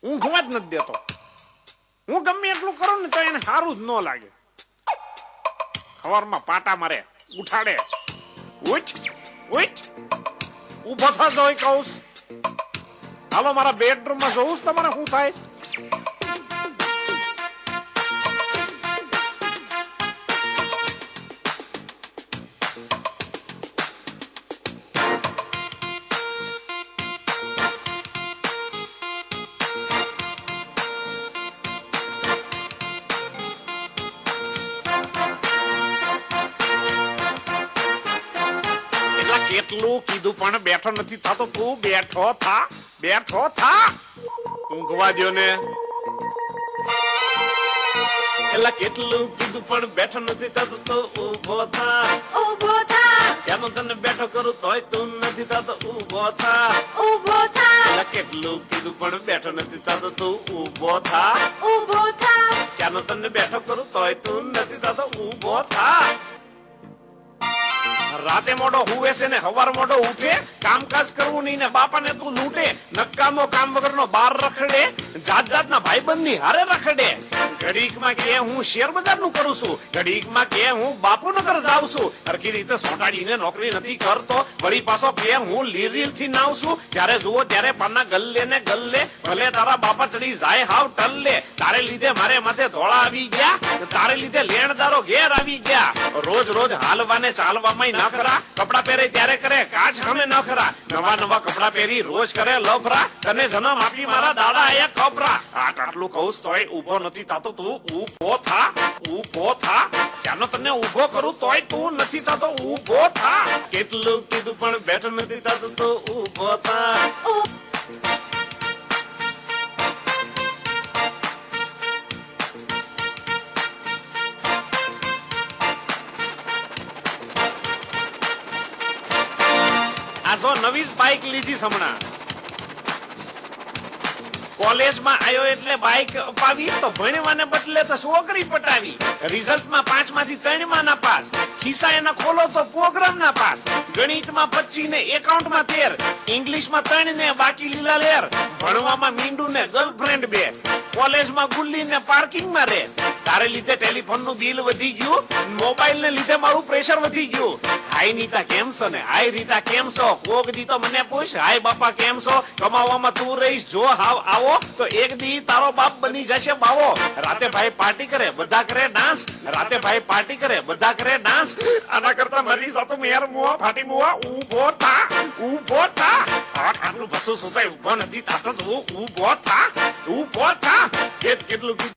ઊંઘવા જ નથી દેતો. હું ગમે એટલું કરું ને તો એને સારું જ ન લાગે. સવારમાં પાટા મારે, ઉઠાડે, ઉઠ ઉઠ, ઊભો થા જોઈ કહું. હાલો મારા બેડરૂમમાં જોઉં તમારે શું થાય. કેટલું કીધું પણ બેઠો નથી થતો. તું બેઠો થા, બેઠો થા. ઊંઘવા દ્યો ને. એલા કેટલું કીધું પણ બેઠો નથી થતો. તો ઊભો થા, ઊભો થા. કેમ તને બેઠો કરું તોય તું નથી થતો. ઊભો થા, ઊભો થા. એલા કેટલું કીધું પણ બેઠો નથી થતો. તું ઊભો થા, ઊભો થા. કેમ તને બેઠો કરું તોય તું નથી થતો. ઊભો થા. રાતે મોડો હુવે છે ને હવાર મોડો ઉઠે. કામકાજ કરવું નહીં ને બાપાને તું લૂંટે. નકામો કામ વગરનો બાર રખડે. જાત જાતના ભાઈબંધ ની હારે રખડે. ઘડીકમાં કે હું શેર બજાર નું કરું છું, ઘડીકમાં કે હું બાપુનગર જાઉં છું. હરખી રીતે સોટાડીને નોકરી નથી કરતો. વળી પાછો કે હું લીરીલ થી નાવ છું. ત્યારે જુઓ ત્યારે પાના ગલ્લે ને ગલ્લે. ભલે તારા બાપા ચડી જાય હાવ ટલ્લે. તારે લીધે મારે માથે ધોળા આવી ગયા. તારે લીધે લેણદારો ઘેર આવી ગયા. રોજ રોજ હાલવાને ચાલવામાં ન ખરા. કપડા પહેરે ત્યારે કરે કાચ સામે ન ખરા. નવા નવા કપડા પહેરી રોજ કરે લફરા. તને જન્મ આપી મારા દાડા આયા કપરા. આટલું કહું તોય ઊભો નથી થતો. તું ઊભો થા, ઊભો થા. ત્યાંનો તને ઊભો કરું તોય તું નથી થતો. ઊભો થા. કેટલું કીધું પણ બેઠો નથી થતો. તો ઊભો થા. આ જો નવી બાઇક લીધી હમણાં. કોલેજમાં આવ્યો એટલે બાઇક અપાવી તો ભણવાને બદલે તો છોકરી પટાવી. રિઝલ્ટમાં 5 માંથી 3 માં ના પાસ. ખિસ્સા એના ખોલો તો પ્રોગ્રામ ના પાસ. ગણિતમાં 25 ને એકાઉન્ટમાં 13. ઇંગ્લિશમાં 3 ને બાકી લીલા લેર. ભણવામાં મીંડું ને ગર્લફ્રેન્ડ 2. કોલેજમાં ગુલ્લી ને પાર્કિંગમાં રે. તારે લીધે ટેલિફોન નું બિલ વધી ગયું. મોબાઈલ ને લીધે મારું પ્રેશર વધી ગયું. હાય નીતા કેમ છો ને હાય રીતા કેમ છો. કોક દી તો મને પૂછ હાય બાપા કેમ છો. કમાવામાં તું રહીશ જો હાવ આવો તો એક દી તારો બાપ બની જશે બાવો. રાતે ભાઈ પાર્ટી કરે બધા કરે ડાન્સ. રાતે ભાઈ પાર્ટી કરે બધા કરે ડાન્સ. આના કરતા મરી જાતો મેર મુવા ફાટી મુવા. ઊભો થા, ઊભો થા. આટલું બસો સુતાય ઊભો નથી થતો. તું ઊભો થા, ઊભો થા. કેટલું